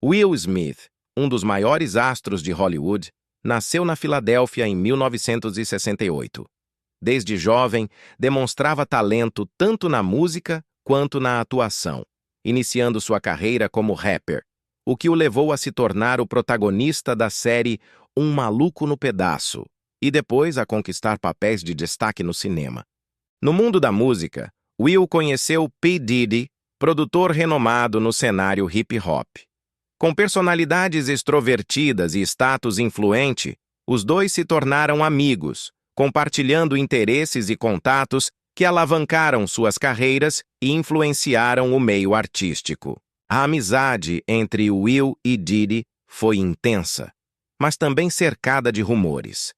Will Smith, um dos maiores astros de Hollywood, nasceu na Filadélfia em 1968. Desde jovem, demonstrava talento tanto na música quanto na atuação, iniciando sua carreira como rapper, o que o levou a se tornar o protagonista da série Um Maluco no Pedaço, e depois a conquistar papéis de destaque no cinema. No mundo da música, Will conheceu P. Diddy, produtor renomado no cenário hip-hop. Com personalidades extrovertidas e status influente, os dois se tornaram amigos, compartilhando interesses e contatos que alavancaram suas carreiras e influenciaram o meio artístico. A amizade entre Will e Diddy foi intensa, mas também cercada de rumores.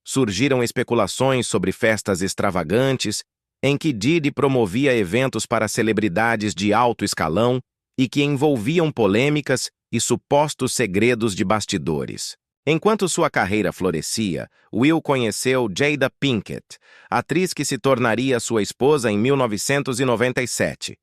Surgiram especulações sobre festas extravagantes, em que Diddy promovia eventos para celebridades de alto escalão e que envolviam polêmicas e supostos segredos de bastidores. Enquanto sua carreira florescia, Will conheceu Jada Pinkett, atriz que se tornaria sua esposa em 1997.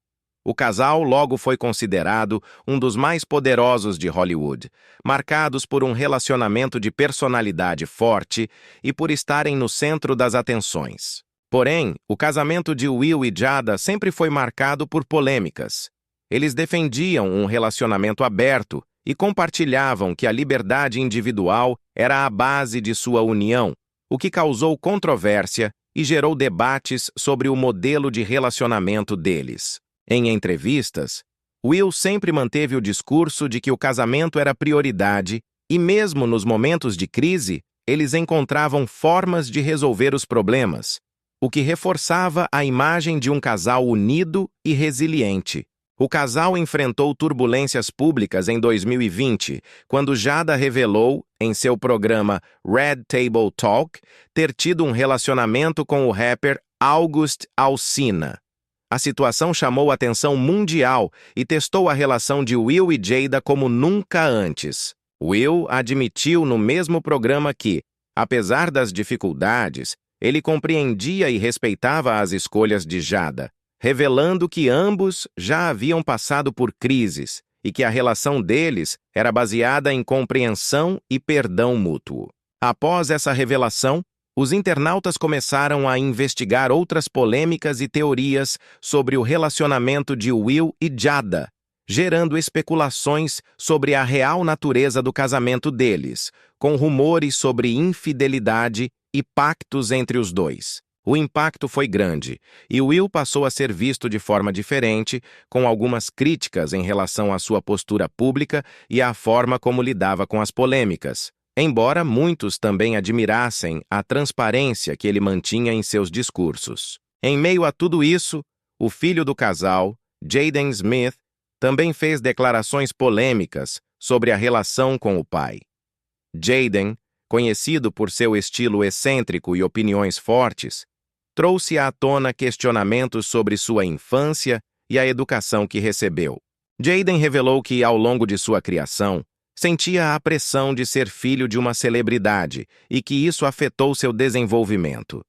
O casal logo foi considerado um dos mais poderosos de Hollywood, marcados por um relacionamento de personalidade forte e por estarem no centro das atenções. Porém, o casamento de Will e Jada sempre foi marcado por polêmicas. Eles defendiam um relacionamento aberto e compartilhavam que a liberdade individual era a base de sua união, o que causou controvérsia e gerou debates sobre o modelo de relacionamento deles. Em entrevistas, Will sempre manteve o discurso de que o casamento era prioridade e, mesmo nos momentos de crise, eles encontravam formas de resolver os problemas, o que reforçava a imagem de um casal unido e resiliente. O casal enfrentou turbulências públicas em 2020, quando Jada revelou, em seu programa Red Table Talk, ter tido um relacionamento com o rapper August Alsina. A situação chamou a atenção mundial e testou a relação de Will e Jada como nunca antes. Will admitiu no mesmo programa que, apesar das dificuldades, ele compreendia e respeitava as escolhas de Jada, revelando que ambos já haviam passado por crises e que a relação deles era baseada em compreensão e perdão mútuo. Após essa revelação, os internautas começaram a investigar outras polêmicas e teorias sobre o relacionamento de Will e Jada, gerando especulações sobre a real natureza do casamento deles, com rumores sobre infidelidade e pactos entre os dois. O impacto foi grande, e Will passou a ser visto de forma diferente, com algumas críticas em relação à sua postura pública e à forma como lidava com as polêmicas, embora muitos também admirassem a transparência que ele mantinha em seus discursos. Em meio a tudo isso, o filho do casal, Jaden Smith, também fez declarações polêmicas sobre a relação com o pai. Jaden, conhecido por seu estilo excêntrico e opiniões fortes, trouxe à tona questionamentos sobre sua infância e a educação que recebeu. Jaden revelou que, ao longo de sua criação, sentia a pressão de ser filho de uma celebridade e que isso afetou seu desenvolvimento.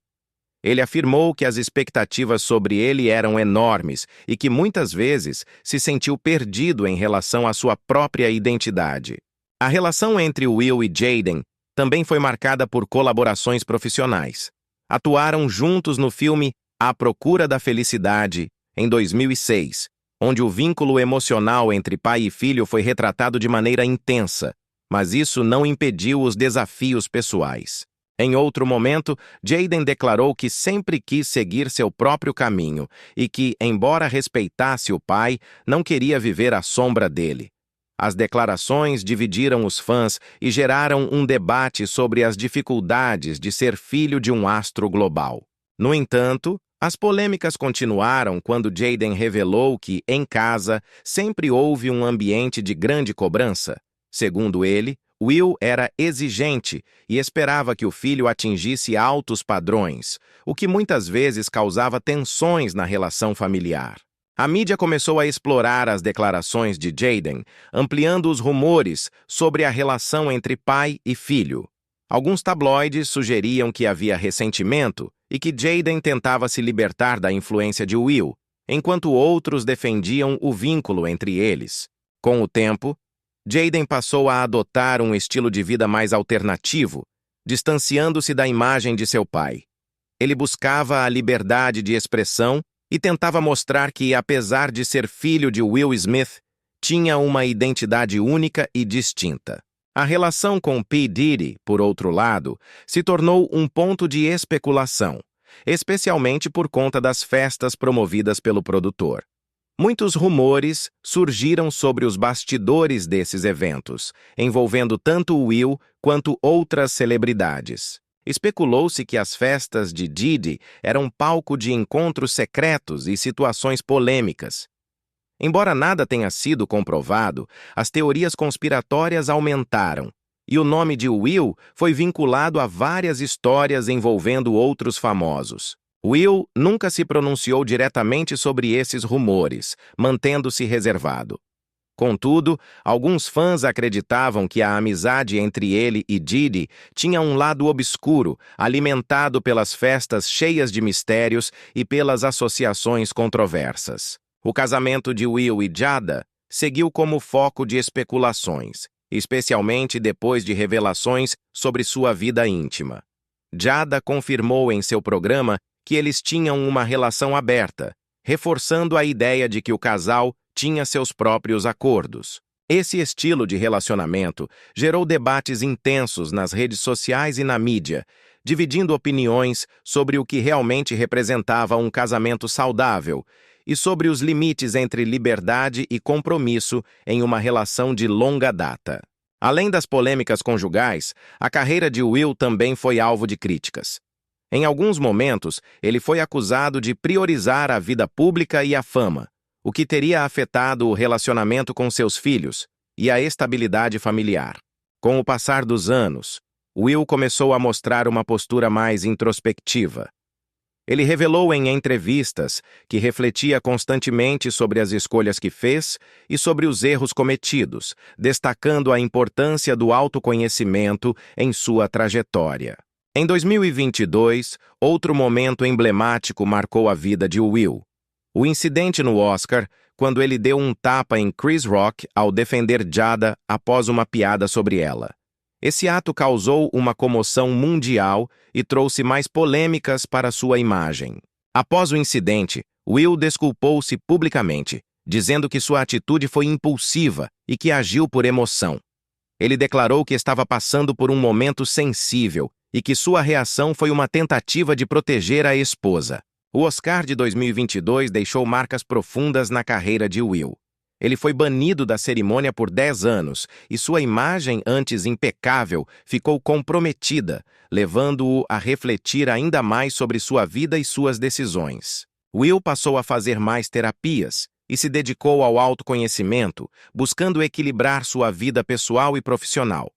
Ele afirmou que as expectativas sobre ele eram enormes e que muitas vezes se sentiu perdido em relação à sua própria identidade. A relação entre Will e Jaden também foi marcada por colaborações profissionais. Atuaram juntos no filme À Procura da Felicidade, em 2006, onde o vínculo emocional entre pai e filho foi retratado de maneira intensa, mas isso não impediu os desafios pessoais. Em outro momento, Jaden declarou que sempre quis seguir seu próprio caminho e que, embora respeitasse o pai, não queria viver à sombra dele. As declarações dividiram os fãs e geraram um debate sobre as dificuldades de ser filho de um astro global. No entanto, as polêmicas continuaram quando Jaden revelou que, em casa, sempre houve um ambiente de grande cobrança. Segundo ele, Will era exigente e esperava que o filho atingisse altos padrões, o que muitas vezes causava tensões na relação familiar. A mídia começou a explorar as declarações de Jaden, ampliando os rumores sobre a relação entre pai e filho. Alguns tabloides sugeriam que havia ressentimento e que Jaden tentava se libertar da influência de Will, enquanto outros defendiam o vínculo entre eles. Com o tempo, Jaden passou a adotar um estilo de vida mais alternativo, distanciando-se da imagem de seu pai. Ele buscava a liberdade de expressão e tentava mostrar que, apesar de ser filho de Will Smith, tinha uma identidade única e distinta. A relação com P. Diddy, por outro lado, se tornou um ponto de especulação, especialmente por conta das festas promovidas pelo produtor. Muitos rumores surgiram sobre os bastidores desses eventos, envolvendo tanto Will quanto outras celebridades. Especulou-se que as festas de Diddy eram palco de encontros secretos e situações polêmicas. Embora nada tenha sido comprovado, as teorias conspiratórias aumentaram, e o nome de Will foi vinculado a várias histórias envolvendo outros famosos. Will nunca se pronunciou diretamente sobre esses rumores, mantendo-se reservado. Contudo, alguns fãs acreditavam que a amizade entre ele e Diddy tinha um lado obscuro, alimentado pelas festas cheias de mistérios e pelas associações controversas. O casamento de Will e Jada seguiu como foco de especulações, especialmente depois de revelações sobre sua vida íntima. Jada confirmou em seu programa que eles tinham uma relação aberta, reforçando a ideia de que o casal tinha seus próprios acordos. Esse estilo de relacionamento gerou debates intensos nas redes sociais e na mídia, dividindo opiniões sobre o que realmente representava um casamento saudável e sobre os limites entre liberdade e compromisso em uma relação de longa data. Além das polêmicas conjugais, a carreira de Will também foi alvo de críticas. Em alguns momentos, ele foi acusado de priorizar a vida pública e a fama, o que teria afetado o relacionamento com seus filhos e a estabilidade familiar. Com o passar dos anos, Will começou a mostrar uma postura mais introspectiva. Ele revelou em entrevistas que refletia constantemente sobre as escolhas que fez e sobre os erros cometidos, destacando a importância do autoconhecimento em sua trajetória. Em 2022, outro momento emblemático marcou a vida de Will. O incidente no Oscar, quando ele deu um tapa em Chris Rock ao defender Jada após uma piada sobre ela. Esse ato causou uma comoção mundial e trouxe mais polêmicas para sua imagem. Após o incidente, Will desculpou-se publicamente, dizendo que sua atitude foi impulsiva e que agiu por emoção. Ele declarou que estava passando por um momento sensível e que sua reação foi uma tentativa de proteger a esposa. O Oscar de 2022 deixou marcas profundas na carreira de Will. Ele foi banido da cerimônia por 10 anos e sua imagem, antes impecável, ficou comprometida, levando-o a refletir ainda mais sobre sua vida e suas decisões. Will passou a fazer mais terapias e se dedicou ao autoconhecimento, buscando equilibrar sua vida pessoal e profissional.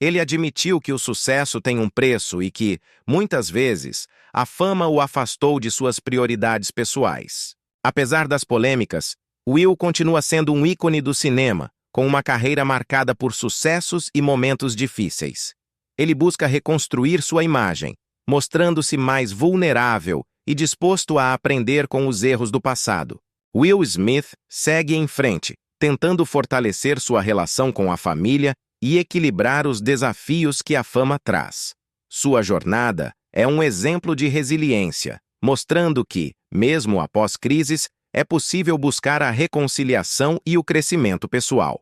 Ele admitiu que o sucesso tem um preço e que, muitas vezes, a fama o afastou de suas prioridades pessoais. Apesar das polêmicas, Will continua sendo um ícone do cinema, com uma carreira marcada por sucessos e momentos difíceis. Ele busca reconstruir sua imagem, mostrando-se mais vulnerável e disposto a aprender com os erros do passado. Will Smith segue em frente, tentando fortalecer sua relação com a família e equilibrar os desafios que a fama traz. Sua jornada é um exemplo de resiliência, mostrando que, mesmo após crises, é possível buscar a reconciliação e o crescimento pessoal.